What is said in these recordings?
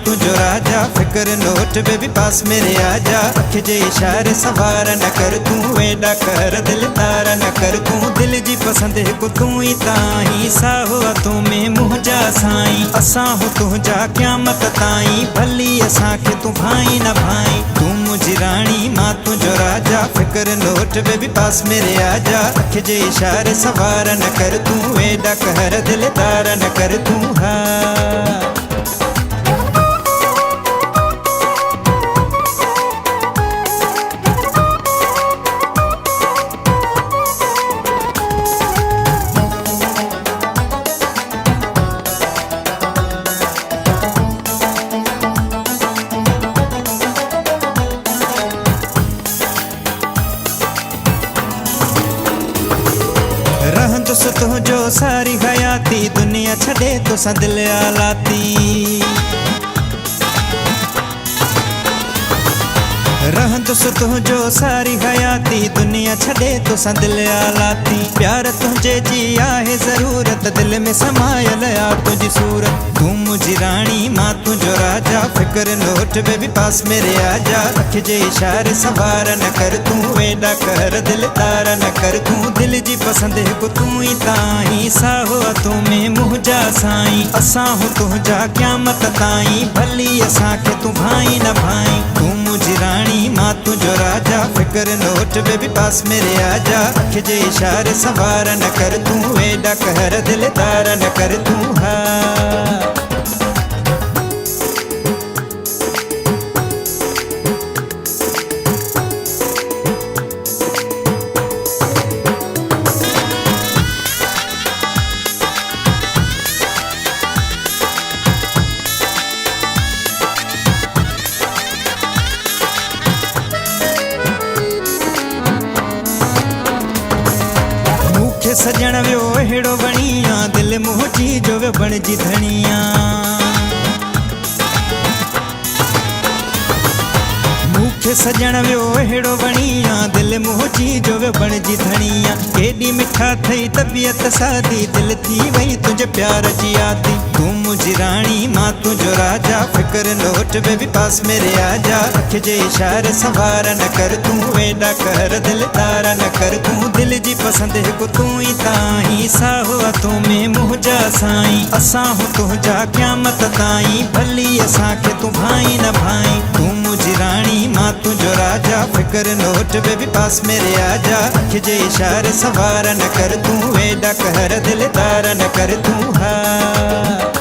तुझो राजा, फिक्र note baby पास मेरे आजा। अख जे इशारे सवार न कर तू, वेडा कर दिल तारा न कर तू। दिल जी पसंद को तू ही ताई, साहो तू में मुँह जा साई। असां हो तुझा क़यामत ताई, भली असां के तू भाई न भाई। तू मुझी रानी मां तुझो राजा, फिक्र नोट बेबी पास मेरे आजा। अख जे इशारे सवार न कर तू, वेडा कर दिल तारा न कर तू। हाँ रहंदो सो तुझो सारी हयाती, दुनिया छड़े तो सा दिल आलाती। रहंदो सो तुझो सारी हयाती, दुनिया छड़े तो सा दिल आलाती। प्यार तुझे जी आहे ज़रूरत, दिल में समायल आ तुझी सूरत। तू मुझी रानी मां तुझो राजा, फिक्र नोट बेबी पास मेरे आजा। अख जे इशारे सवार न कर तू, वेडा कर दिल तारा न कर तू। दिल जी पसंद को तू ही ताई, साहो तू में मुँह जा साई। असां हो तुझा क़यामत ताई, भली असां के तू भाई न भाई। तू मुझी रानी मां तुझो राजा, फिक्र नोट बेबी पास मेरे आजा। अख जे इशारे सवार न कर तू, वेडा कर दिल तारा न कर तू। हाँ सजण वियो अहिड़ो बणिया, दिल मोची जो वियो बणजी धणिया। मूंखे सजण वियो अहिड़ो बणिया, दिल मोची जो वियो बणजी धणिया। केॾी मिठा थई तबियत सादी, दिल थी वई तुझे प्यार जी आदी। तू मुझी रानी मां तुझो राजा, फिक्र नोट बेबी पास मेरे आजा। अख जे इशारे सवार न कर तू, वेडा कर दिल तारा न कर तू। दिल जी पसंद को तू ही ताई, साहो तू में मुँह जा साई। असां हो तुझा क़यामत ताई, भली असां के तू भाई न भाई। तू मुझी रानी मां तुझो राजा, फिक्र नोट बेबी पास मेरे आजा। अख जे इशारे सवार न कर तू, वेडा कर दिल तारा न कर तू। हाँ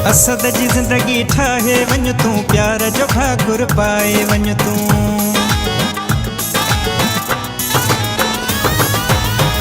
असद जी ज़िंदगी ठाहे वञ तू, प्यार जो भाकुर पाए वञ तू।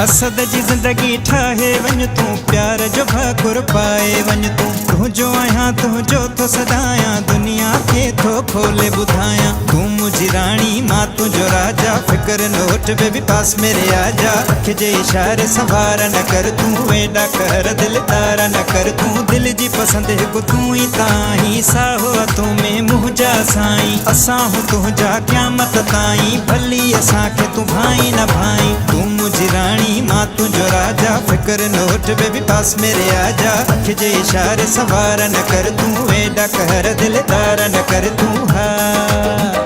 असद जी ज़िंदगी ठाहे वञ तू, प्यार जो भाकुर पाए वञ तू। तुझो आहियां तुझो थो सदायां, दुनिया खे थो खोले ॿुधायां। तू मुझी रानी मां तुझो राजा, फिक्र नोट बेबी पास मेरे आजा। अख जे इशारे सवार न कर तू, वेडा कर दिल तारा न कर तू। दिल जी पसंद को तू ही ताई, साहो तू में मुँह जा साई। असां हो तुझा क़यामत ताई, भली असां के तू भाई न भाई। तू मुझी रानी मां तुझो राजा, फिक्र नोट बेबी पास मेरे आजा। अख जे इशारे सवार न कर तू, वेडा कर दिल तारा न कर तू। हाँ